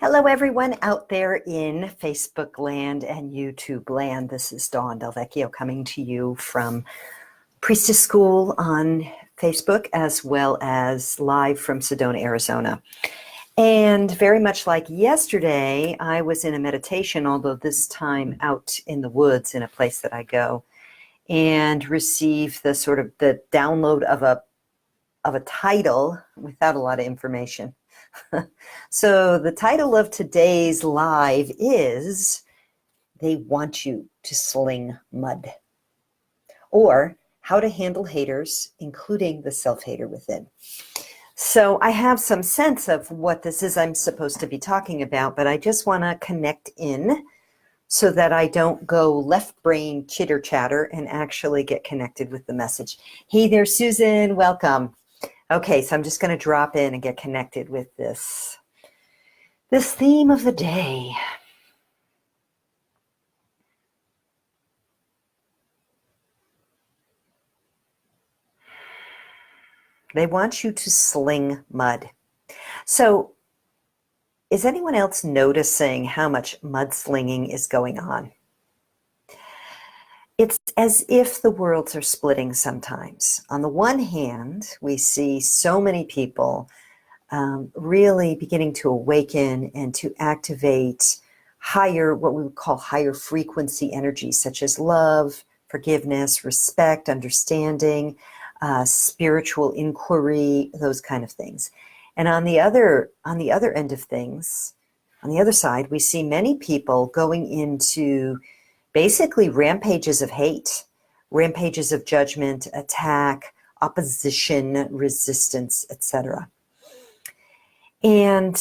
Hello, everyone out there in Facebook land and YouTube land. This is Dawn DelVecchio coming to you from Priestess School on Facebook, as well as live from Sedona, Arizona. And very much like yesterday, I was in a meditation, although this time out in the woods in a place that I go, and received the sort of the download of a title without a lot of information. So the title of today's live is They Want You to Sling Mud, or How to Handle Haters, Including the Self-Hater Within. So I have some sense of what this is I'm supposed to be talking about, but I just want to connect in so that I don't go left brain chitter chatter and actually get connected with the message. Hey there, Susan, welcome. Okay, so I'm just going to drop in and get connected with this theme of the day. They want you to sling mud. So is anyone else noticing how much mudslinging is going on? It's as if the worlds are splitting sometimes. On the one hand, we see so many people really beginning to awaken and to activate higher, what we would call higher frequency energies, such as love, forgiveness, respect, understanding, spiritual inquiry, those kind of things. And on the other end of things, on the other side, we see many people going into basically rampages of hate, rampages of judgment, attack, opposition, resistance, etc. And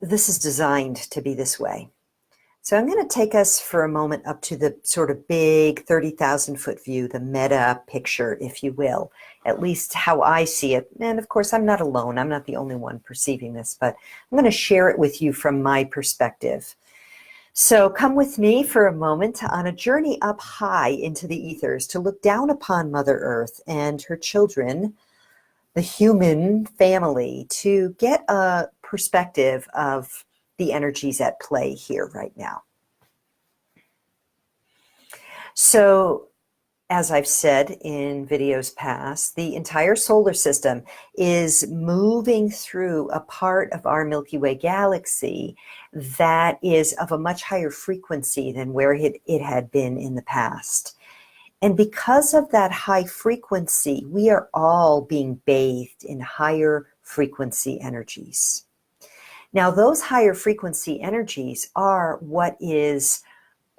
this is designed to be this way. So I'm going to take us for a moment up to the sort of big 30,000 foot view, the meta picture, if you will, at least how I see it. And of course, I'm not alone. I'm not the only one perceiving this, but I'm going to share it with you from my perspective. So come with me for a moment on a journey up high into the ethers to look down upon Mother Earth and her children, the human family, to get a perspective of the energies at play here right now. So, as I've said in videos past, the entire solar system is moving through a part of our Milky Way galaxy that is of a much higher frequency than where it had been in the past. And because of that high frequency, we are all being bathed in higher frequency energies. Now, those higher frequency energies are what is,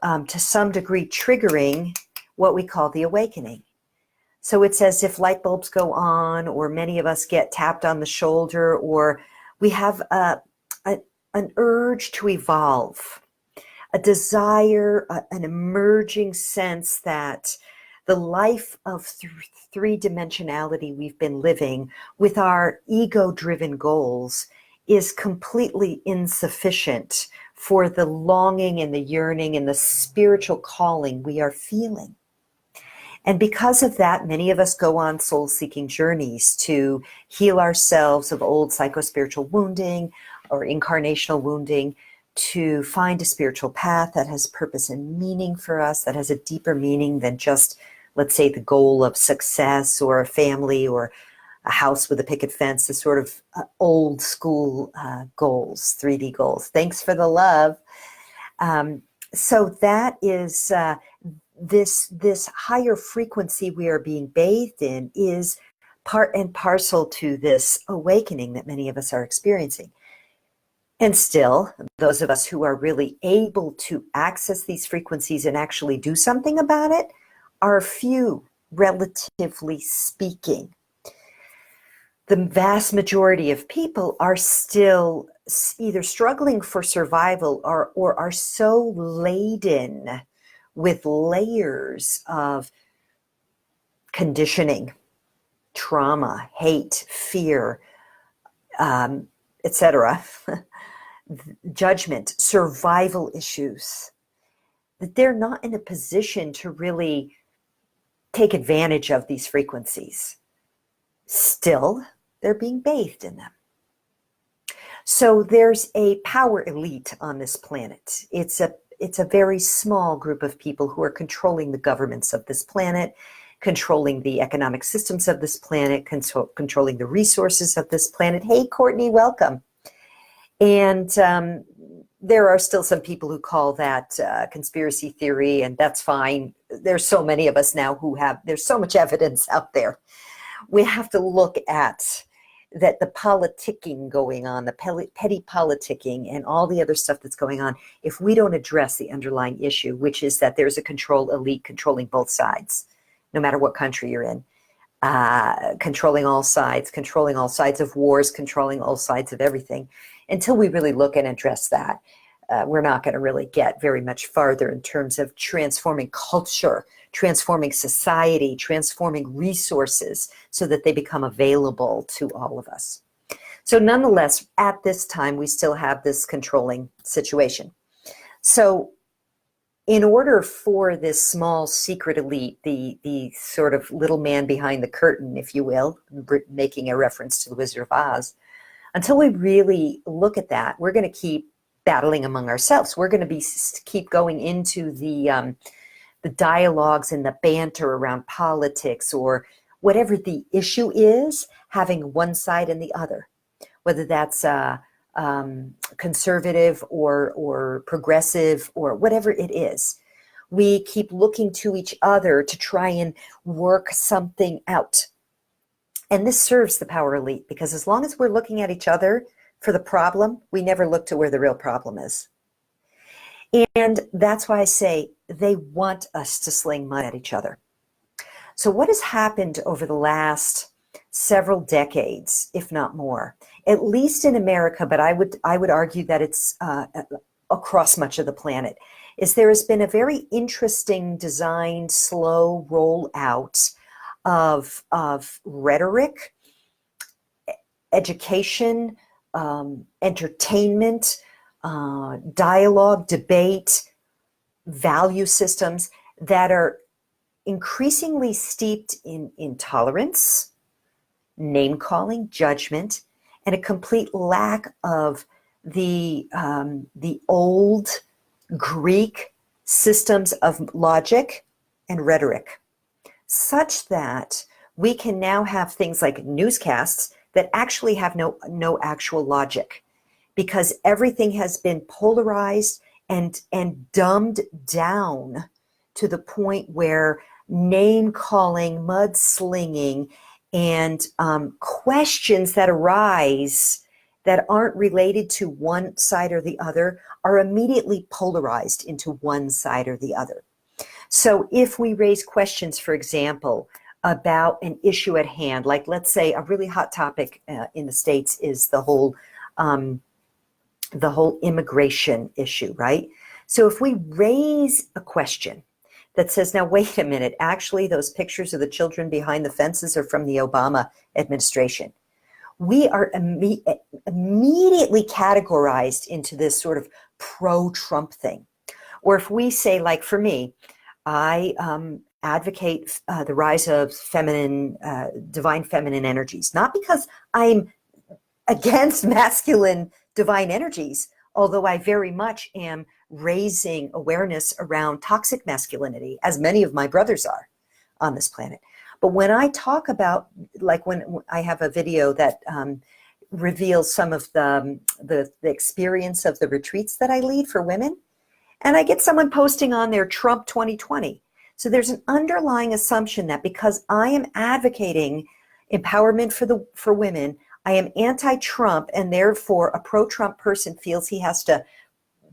to some degree, triggering what we call the awakening. So it's as if light bulbs go on, or many of us get tapped on the shoulder, or we have an urge to evolve, a desire, an emerging sense that the life of three-dimensionality we've been living with our ego-driven goals is completely insufficient for the longing and the yearning and the spiritual calling we are feeling. And because of that, many of us go on soul-seeking journeys to heal ourselves of old psychospiritual wounding or incarnational wounding, to find a spiritual path that has purpose and meaning for us, that has a deeper meaning than just, let's say, the goal of success or a family or a house with a picket fence, the sort of old school goals, 3D goals. Thanks for the love. So that is this higher frequency we are being bathed in is part and parcel to this awakening that many of us are experiencing. And still, those of us who are really able to access these frequencies and actually do something about it are few, relatively speaking. The vast majority of people are still either struggling for survival or are so laden with layers of conditioning, trauma, hate, fear, etc., judgment, survival issues, that they're not in a position to really take advantage of these frequencies. Still, they're being bathed in them. So there's a power elite on this planet. It's a very small group of people who are controlling the governments of this planet, controlling the economic systems of this planet, controlling the resources of this planet. Hey, Courtney, welcome. And there are still some people who call that conspiracy theory, and that's fine. There's so many of us now there's so much evidence out there. We have to look at that the politicking going on, the petty politicking and all the other stuff that's going on, if we don't address the underlying issue, which is that there's a control elite controlling both sides, no matter what country you're in, controlling all sides of wars, controlling all sides of everything. Until we really look and address that, we're not going to really get very much farther in terms of transforming culture, transforming society, transforming resources so that they become available to all of us. So nonetheless, at this time, we still have this controlling situation. So in order for this small secret elite, the sort of little man behind the curtain, if you will, making a reference to the Wizard of Oz, until we really look at that, we're going to keep battling among ourselves. We're going to keep going into the dialogues and the banter around politics or whatever the issue is, having one side and the other, whether that's conservative or progressive or whatever it is. We keep looking to each other to try and work something out. And this serves the power elite, because as long as we're looking at each other for the problem, we never look to where the real problem is. And that's why I say they want us to sling mud at each other. So what has happened over the last several decades, if not more, at least in America, but I would argue that it's across much of the planet, is there has been a very interesting designed, slow rollout of rhetoric, education, entertainment, dialogue, debate, value systems that are increasingly steeped in intolerance, name-calling, judgment, and a complete lack of the old Greek systems of logic and rhetoric, such that we can now have things like newscasts that actually have no actual logic, because everything has been polarized and dumbed down to the point where name-calling, mudslinging, and questions that arise that aren't related to one side or the other are immediately polarized into one side or the other. So if we raise questions, for example, about an issue at hand, like let's say a really hot topic in the States is the whole immigration issue, right? So if we raise a question that says, now wait a minute, actually those pictures of the children behind the fences are from the Obama administration, we are immediately categorized into this sort of pro-Trump thing. Or if we say, like for me, I advocate the rise of divine feminine energies, not because I'm against masculine divine energies, although I very much am raising awareness around toxic masculinity, as many of my brothers are on this planet. But when I talk about, like when I have a video that reveals some of the experience of the retreats that I lead for women, and I get someone posting on there Trump 2020. So there's an underlying assumption that because I am advocating empowerment for women, I am anti-Trump, and therefore a pro-Trump person feels he has to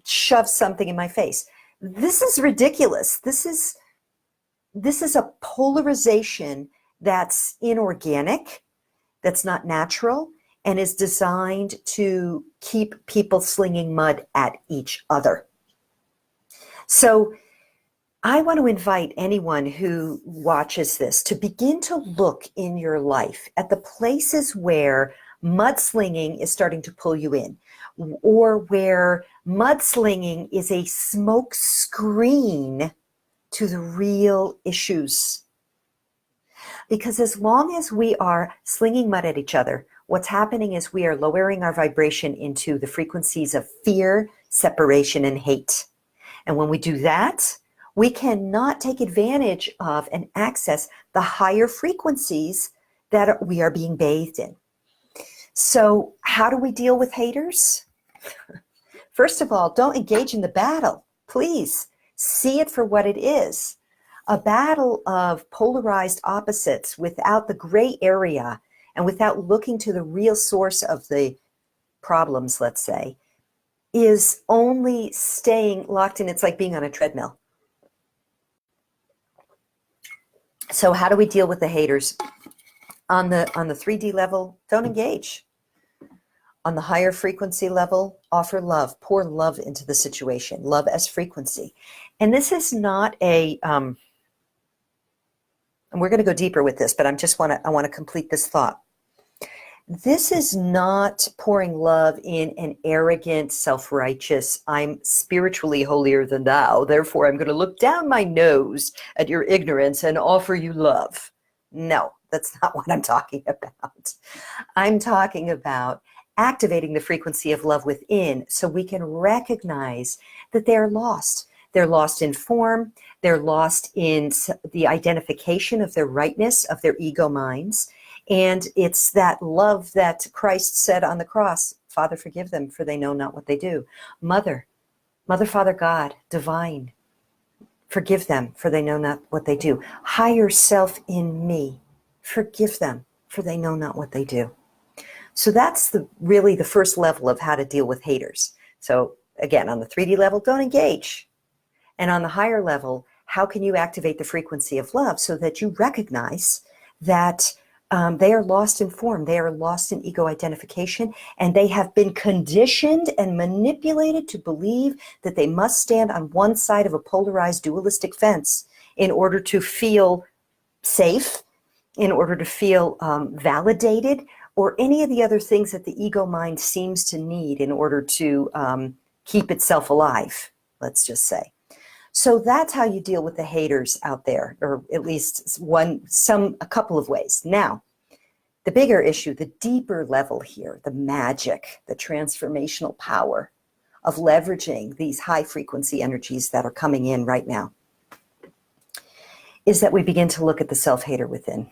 shove something in my face. This is ridiculous. This is a polarization that's inorganic, that's not natural, and is designed to keep people slinging mud at each other. So I want to invite anyone who watches this to begin to look in your life at the places where mudslinging is starting to pull you in, or where mudslinging is a smoke screen to the real issues. Because as long as we are slinging mud at each other, what's happening is we are lowering our vibration into the frequencies of fear, separation, and hate. And when we do that, we cannot take advantage of and access the higher frequencies that we are being bathed in. So how do we deal with haters? First of all, don't engage in the battle. Please see it for what it is. A battle of polarized opposites without the gray area and without looking to the real source of the problems, let's say, is only staying locked in. It's like being on a treadmill. So how do we deal with the haters? On the 3D level, don't engage. On the higher frequency level, offer love, pour love into the situation, love as frequency. And this is not a, and we're going to go deeper with this, but I want to complete this thought. This is not pouring love in an arrogant, self-righteous, I'm spiritually holier than thou, therefore I'm going to look down my nose at your ignorance and offer you love. No, that's not what I'm talking about. I'm talking about activating the frequency of love within so we can recognize that they're lost. They're lost in form. They're lost in the identification of their rightness, of their ego minds. And it's that love that Christ said on the cross, Father, forgive them, for they know not what they do. Mother, Father God, divine, forgive them, for they know not what they do. Higher self in me, forgive them, for they know not what they do. So that's really the first level of how to deal with haters. So again, on the 3D level, don't engage. And on the higher level, how can you activate the frequency of love so that you recognize that they are lost in form, they are lost in ego identification, and they have been conditioned and manipulated to believe that they must stand on one side of a polarized dualistic fence in order to feel safe, in order to feel validated, or any of the other things that the ego mind seems to need in order to keep itself alive, let's just say. So that's how you deal with the haters out there, or at least a couple of ways. Now, the bigger issue, the deeper level here, the magic, the transformational power of leveraging these high frequency energies that are coming in right now, is that we begin to look at the self-hater within.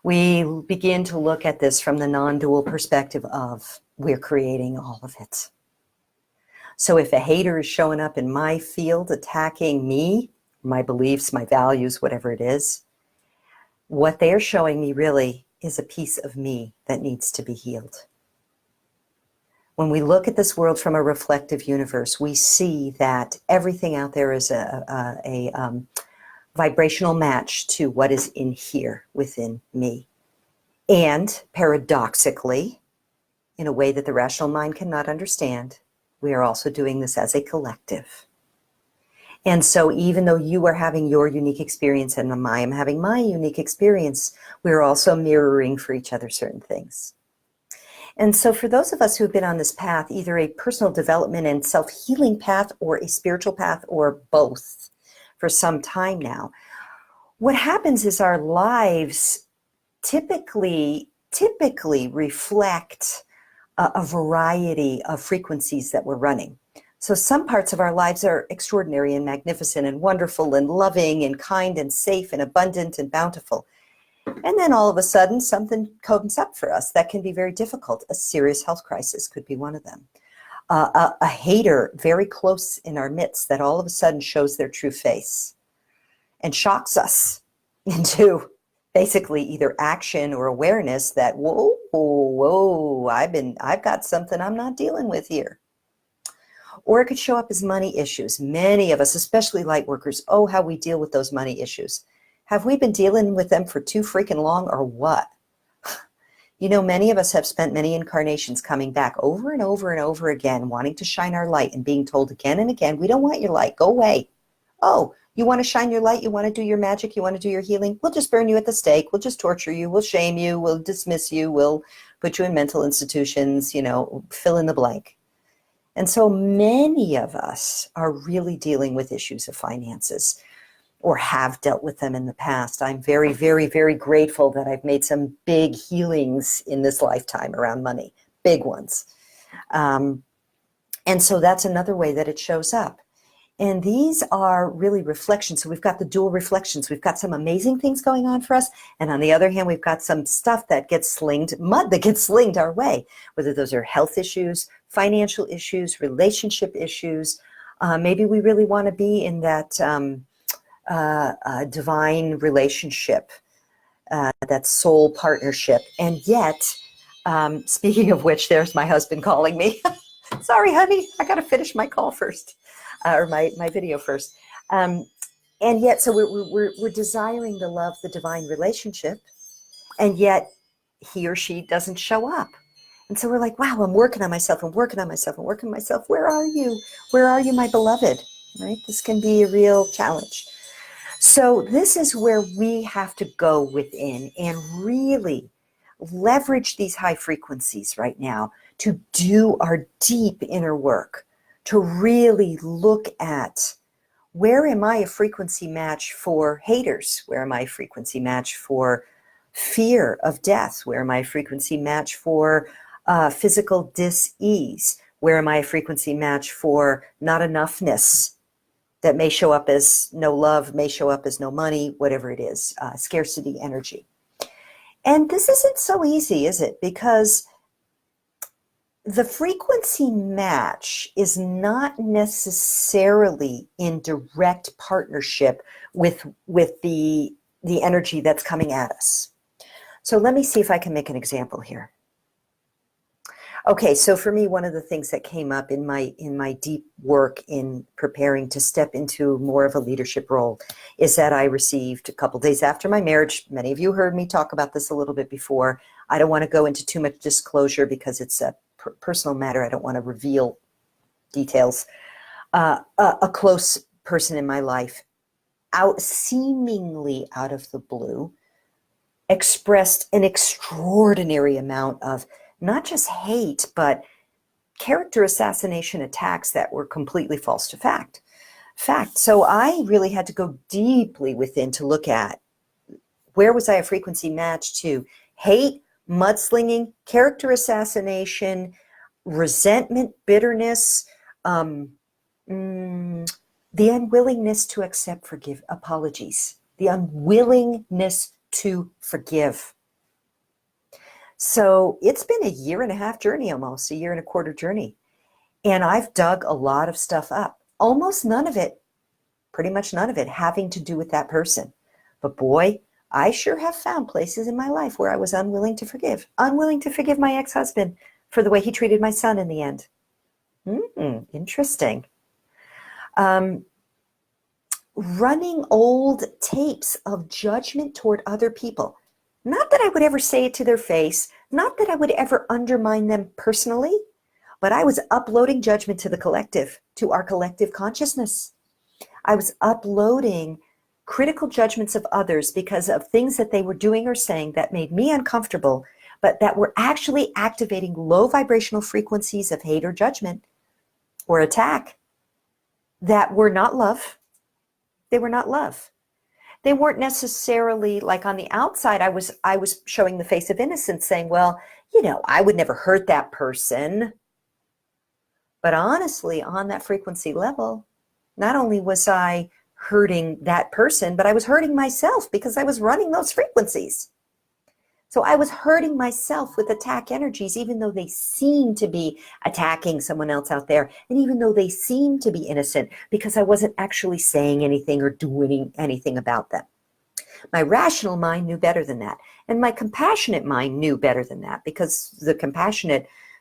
We begin to look at this from the non-dual perspective of we're creating all of it. So if a hater is showing up in my field, attacking me, my beliefs, my values, whatever it is, what they're showing me really is a piece of me that needs to be healed. When we look at this world from a reflective universe, we see that everything out there is a vibrational match to what is in here within me. And paradoxically, in a way that the rational mind cannot understand, we are also doing this as a collective. And so even though you are having your unique experience and I am having my unique experience, we're also mirroring for each other certain things. And so for those of us who have been on this path, either a personal development and self-healing path or a spiritual path or both for some time now, what happens is our lives typically reflect a variety of frequencies that we're running. So some parts of our lives are extraordinary and magnificent and wonderful and loving and kind and safe and abundant and bountiful. And then all of a sudden something comes up for us that can be very difficult. A serious health crisis could be one of them. A hater very close in our midst that all of a sudden shows their true face and shocks us into basically either action or awareness that, whoa, I've got something I'm not dealing with here. Or it could show up as money issues. Many of us, especially light workers, oh, how we deal with those money issues. Have we been dealing with them for too freaking long or what? You know, many of us have spent many incarnations coming back over and over and over again, wanting to shine our light and being told again and again, we don't want your light, go away. Oh, you want to shine your light, you want to do your magic, you want to do your healing, we'll just burn you at the stake, we'll just torture you, we'll shame you, we'll dismiss you, we'll put you in mental institutions, you know, fill in the blank. And so many of us are really dealing with issues of finances. or have dealt with them in the past. I'm very, very, very grateful that I've made some big healings in this lifetime around money, big ones. And so that's another way that it shows up. And these are really reflections. So we've got the dual reflections. We've got some amazing things going on for us. And on the other hand, we've got some stuff that gets slinged, mud that gets slinged our way, whether those are health issues, financial issues, relationship issues. Maybe we really want to be in that divine relationship, that soul partnership. And yet, speaking of which, there's my husband calling me. Sorry, honey, I got to finish my call first. Or my video first. And yet, so we're desiring the love, the divine relationship, and yet he or she doesn't show up. And so we're like, wow, I'm working on myself, I'm working on myself, I'm working on myself. Where are you? Where are you, my beloved? Right? This can be a real challenge. So this is where we have to go within and really leverage these high frequencies right now to do our deep inner work, to really look at where am I a frequency match for haters? Where am I a frequency match for fear of death? Where am I a frequency match for physical dis-ease? Where am I a frequency match for not enoughness that may show up as no love, may show up as no money, whatever it is, scarcity energy. And this isn't so easy, is it? Because the frequency match is not necessarily in direct partnership with the energy that's coming at us. So let me see if I can make an example here. Okay, so for me, one of the things that came up in my deep work in preparing to step into more of a leadership role is that I received a couple days after my marriage. Many of you heard me talk about this a little bit before. I don't want to go into too much disclosure because it's a personal matter. I don't want to reveal details. A close person in my life, seemingly out of the blue, expressed an extraordinary amount of not just hate, but character assassination attacks that were completely false to fact. So I really had to go deeply within to look at where was I a frequency match to hate, mudslinging, character assassination, resentment, bitterness, the unwillingness to accept apologies, the unwillingness to forgive. So it's been a 1.5 year journey, almost a 1.25 year journey. And I've dug a lot of stuff up, almost none of it, pretty much none of it having to do with that person. But boy, I sure have found places in my life where I was unwilling to forgive my ex-husband for the way he treated my son in the end. Interesting. Running old tapes of judgment toward other people. Not that I would ever say it to their face, not that I would ever undermine them personally, but I was uploading judgment to the collective, to our collective consciousness. I was uploading critical judgments of others because of things that they were doing or saying that made me uncomfortable, but that were actually activating low vibrational frequencies of hate or judgment or attack that were not love. They were not love. They weren't necessarily like on the outside. I was showing the face of innocence saying, well, I would never hurt that person. But honestly, on that frequency level, not only was I hurting that person, but I was hurting myself because I was running those frequencies. So I was hurting myself with attack energies, even though they seemed to be attacking someone else out there. And even though they seemed to be innocent, because I wasn't actually saying anything or doing anything about them. My rational mind knew better than that. And my compassionate mind knew better than that, because the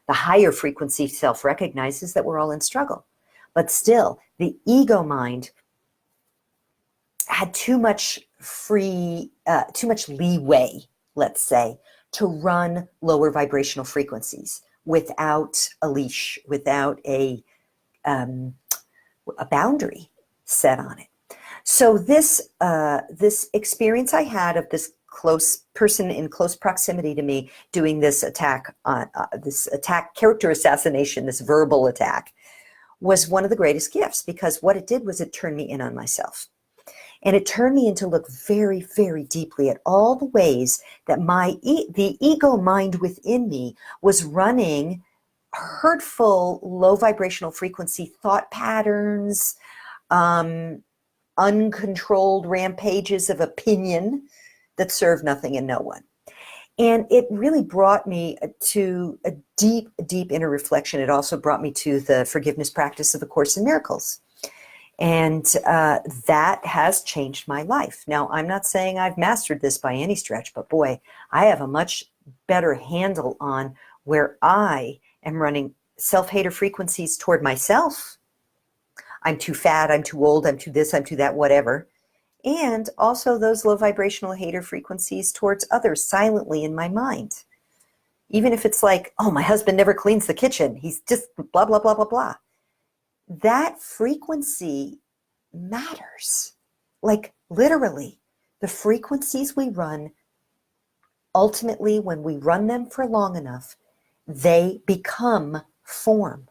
higher frequency self recognizes that we're all in struggle. But still, the ego mind had too much leeway, let's say, to run lower vibrational frequencies without a leash, without a boundary set on it. So this experience I had of this close person in close proximity to me doing this attack, character assassination, this verbal attack, was one of the greatest gifts, because what it did was it turned me in on myself. And it turned me into look very, very deeply at all the ways that the ego mind within me was running hurtful, low vibrational frequency thought patterns, uncontrolled rampages of opinion that serve nothing and no one. And it really brought me to a deep, deep inner reflection. It also brought me to the forgiveness practice of A Course in Miracles. And that has changed my life. Now, I'm not saying I've mastered this by any stretch, but boy, I have a much better handle on where I am running self-hater frequencies toward myself. I'm too fat, I'm too old, I'm too this, I'm too that, whatever. And also those low vibrational hater frequencies towards others silently in my mind. Even if it's like, oh, my husband never cleans the kitchen. He's just blah, blah, blah, blah, blah. That frequency matters. Like literally, the frequencies we run, ultimately, when we run them for long enough, they become form.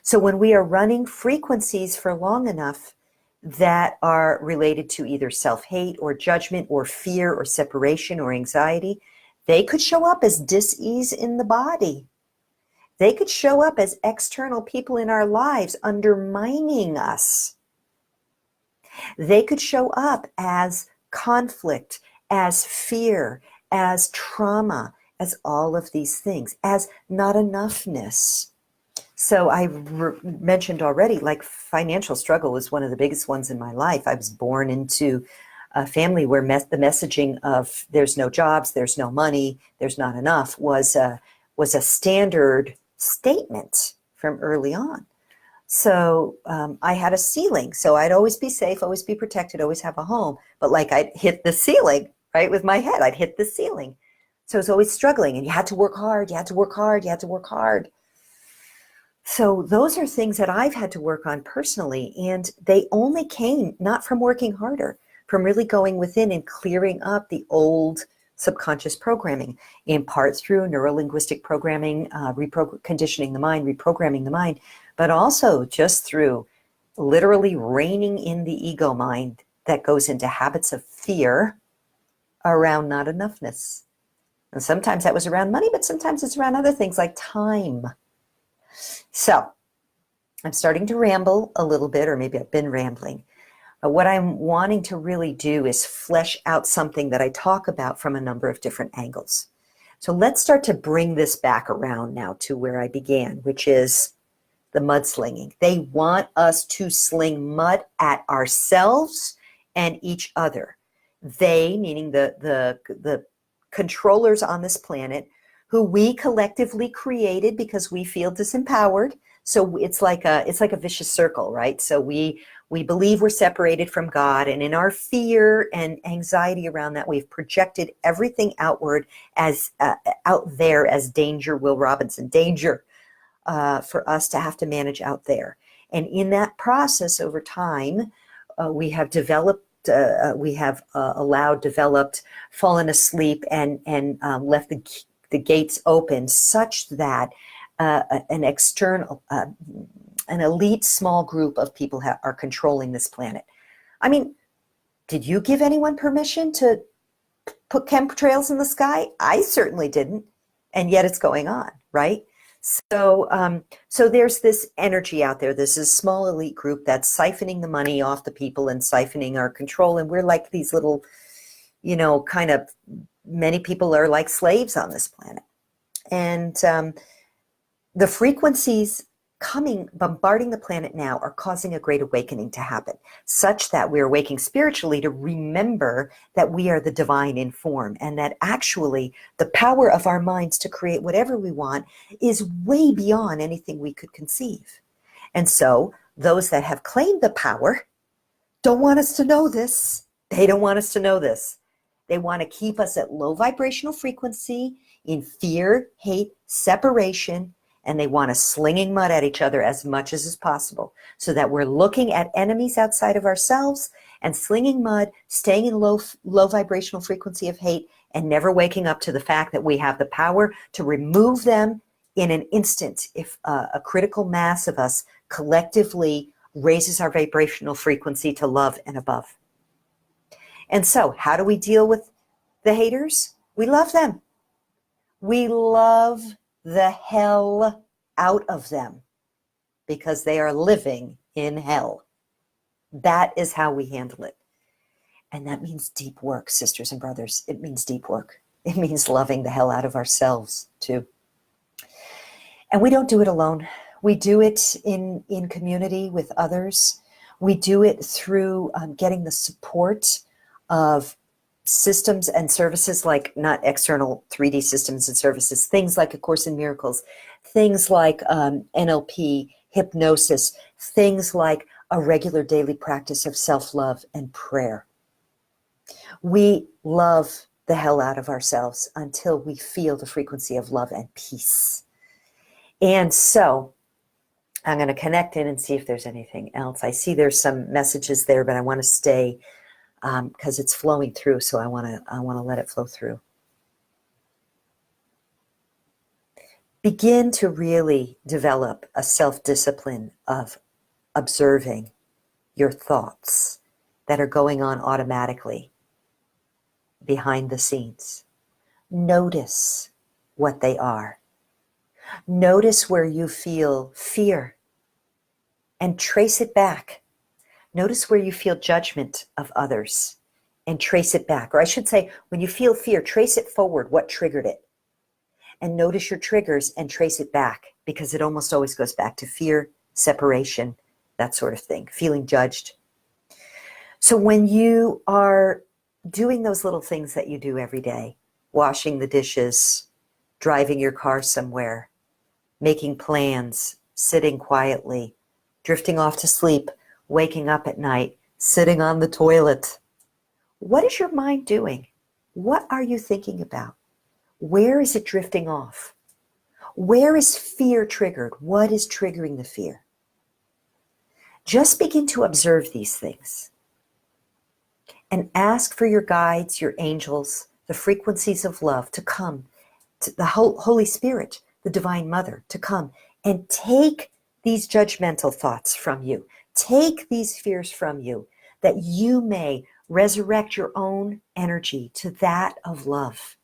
So when we are running frequencies for long enough that are related to either self-hate or judgment or fear or separation or anxiety, they could show up as dis-ease in the body. They could show up as external people in our lives undermining us. They could show up as conflict, as fear, as trauma, as all of these things, as not enoughness. So I mentioned already, like financial struggle was one of the biggest ones in my life. I was born into a family where the messaging of there's no jobs, there's no money, there's not enough was a standard statement from early on. So I had a ceiling. So I'd always be safe, always be protected, always have a home. But like I'd hit the ceiling, right? With my head, I'd hit the ceiling. So I was always struggling, and you had to work hard, you had to work hard, you had to work hard. So those are things that I've had to work on personally, and they only came not from working harder, from really going within and clearing up the old subconscious programming, in part through neuro-linguistic programming, conditioning the mind, reprogramming the mind, but also just through literally reining in the ego mind that goes into habits of fear around not enoughness. And sometimes that was around money, but sometimes it's around other things like time. So I'm starting to ramble a little bit, or maybe I've been rambling. But what I'm wanting to really do is flesh out something that I talk about from a number of different angles. So let's start to bring this back around now to where I began, which is the mudslinging. They want us to sling mud at ourselves and each other. They, meaning the controllers on this planet, who we collectively created because we feel disempowered. So it's like a vicious circle, right? So we believe we're separated from God, and in our fear and anxiety around that, we've projected everything outward as out there as danger, Will Robinson, danger for us to have to manage out there. And in that process, over time, we have developed. Developed, fallen asleep, and left the gates open, such that an elite small group of people are controlling this planet. I mean, did you give anyone permission to put chemtrails in the sky? I certainly didn't, and yet it's going on, right? So there's this energy out there. There's this small elite group that's siphoning the money off the people and siphoning our control. And we're like these little, kind of, many people are like slaves on this planet. And the frequencies bombarding the planet now are causing a great awakening to happen, such that we're awaking spiritually to remember that we are the divine in form, and that actually the power of our minds to create whatever we want is way beyond anything we could conceive. And so those that have claimed the power don't want us to know this. They don't want us to know this. They want to keep us at low vibrational frequency, in fear, hate, separation, and they want us slinging mud at each other as much as is possible, so that we're looking at enemies outside of ourselves and slinging mud, staying in low vibrational frequency of hate, and never waking up to the fact that we have the power to remove them in an instant if a critical mass of us collectively raises our vibrational frequency to love and above. And so how do we deal with the haters? We love them. We love the hell out of them because they are living in hell. That is how we handle it. And that means deep work, sisters and brothers. It means deep work. It means loving the hell out of ourselves too. And we don't do it alone. We do it in community with others. We do it through getting the support of systems and services, like not external 3D systems and services, things like A Course in Miracles, things like NLP, hypnosis, things like a regular daily practice of self-love and prayer. We love the hell out of ourselves until we feel the frequency of love and peace. And so I'm going to connect in and see if there's anything else. I see there's some messages there, but I want to stay because it's flowing through. So I want to let it flow through. Begin to really develop a self-discipline of observing your thoughts that are going on automatically behind the scenes. Notice what they are. Notice where you feel fear and trace it back. Notice where you feel judgment of others and trace it back. Or I should say, when you feel fear, trace it forward. What triggered it? And notice your triggers and trace it back, because it almost always goes back to fear, separation, that sort of thing, feeling judged. So when you are doing those little things that you do every day, washing the dishes, driving your car somewhere, making plans, sitting quietly, drifting off to sleep, waking up at night, sitting on the toilet, what is your mind doing? What are you thinking about? Where is it drifting off? Where is fear triggered? What is triggering the fear? Just begin to observe these things and ask for your guides, your angels, the frequencies of love to come, to the Holy Spirit, the Divine Mother, to come and take these judgmental thoughts from you. Take these fears from you, that you may resurrect your own energy to that of love.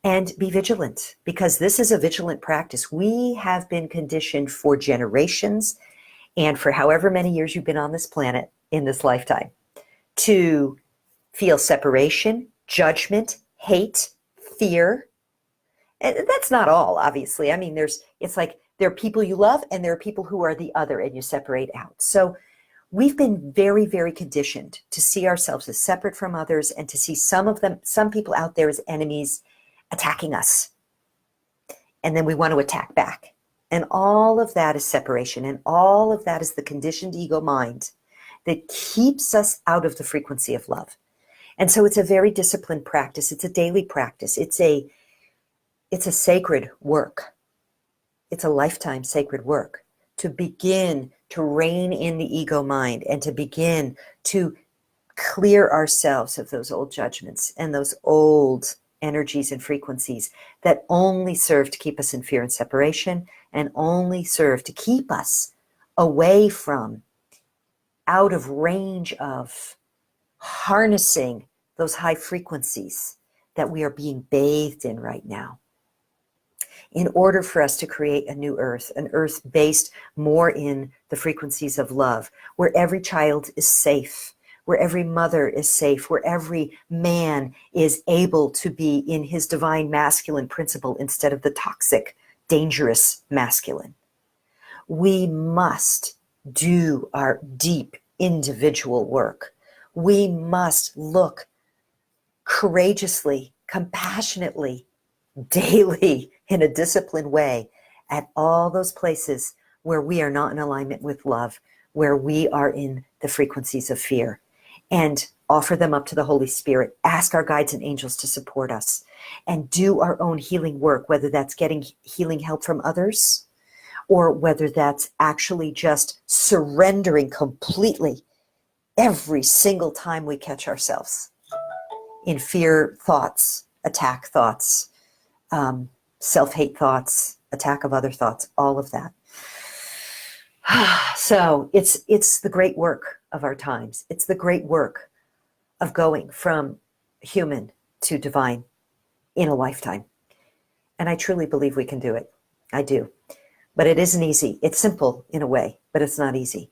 And be vigilant, because this is a vigilant practice. We have been conditioned for generations and for however many years you've been on this planet in this lifetime to feel separation, judgment, hate, fear. And that's not all, obviously. I mean, it's like there are people you love and there are people who are the other, and you separate out. So we've been very, very conditioned to see ourselves as separate from others and to see some people out there as enemies attacking us. And then we want to attack back. And all of that is separation. And all of that is the conditioned ego mind that keeps us out of the frequency of love. And so it's a very disciplined practice. It's a daily practice. It's a sacred work. It's a lifetime sacred work to begin to rein in the ego mind and to begin to clear ourselves of those old judgments and those old energies and frequencies that only serve to keep us in fear and separation, and only serve to keep us away from, out of range of, harnessing those high frequencies that we are being bathed in right now. In order for us to create a new earth, an earth based more in the frequencies of love, where every child is safe, where every mother is safe, where every man is able to be in his divine masculine principle instead of the toxic, dangerous masculine. We must do our deep individual work. We must look courageously, compassionately, daily, in a disciplined way at all those places where we are not in alignment with love, where we are in the frequencies of fear, and offer them up to the Holy Spirit. Ask our guides and angels to support us and do our own healing work, whether that's getting healing help from others or whether that's actually just surrendering completely every single time we catch ourselves in fear thoughts, attack thoughts, self-hate thoughts, attack of other thoughts, all of that. So it's the great work of our times. It's the great work of going from human to divine in a lifetime. And I truly believe we can do it. I do. But it isn't easy. It's simple in a way, but it's not easy.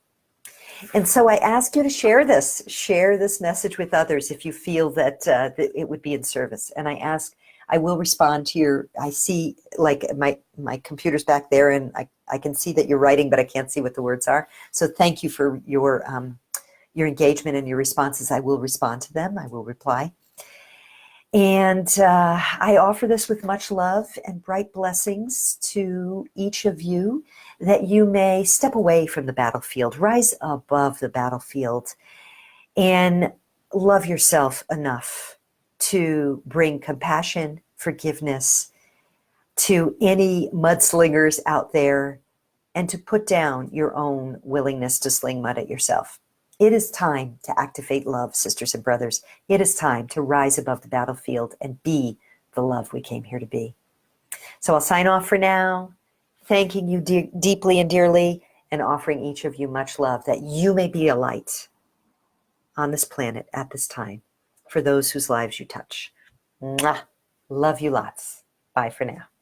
And so I ask you to share this message with others if you feel that it would be in service. And I will respond to I see like my computer's back there and I can see that you're writing, but I can't see what the words are. So thank you for your engagement and your responses. I will respond to them. I will reply. And I offer this with much love and bright blessings to each of you, that you may step away from the battlefield, rise above the battlefield, and love yourself enough to bring compassion, forgiveness to any mudslingers out there, and to put down your own willingness to sling mud at yourself. It is time to activate love, sisters and brothers. It is time to rise above the battlefield and be the love we came here to be. So I'll sign off for now, thanking you deeply and dearly, and offering each of you much love, that you may be a light on this planet at this time for those whose lives you touch. Mwah. Love you lots. Bye for now.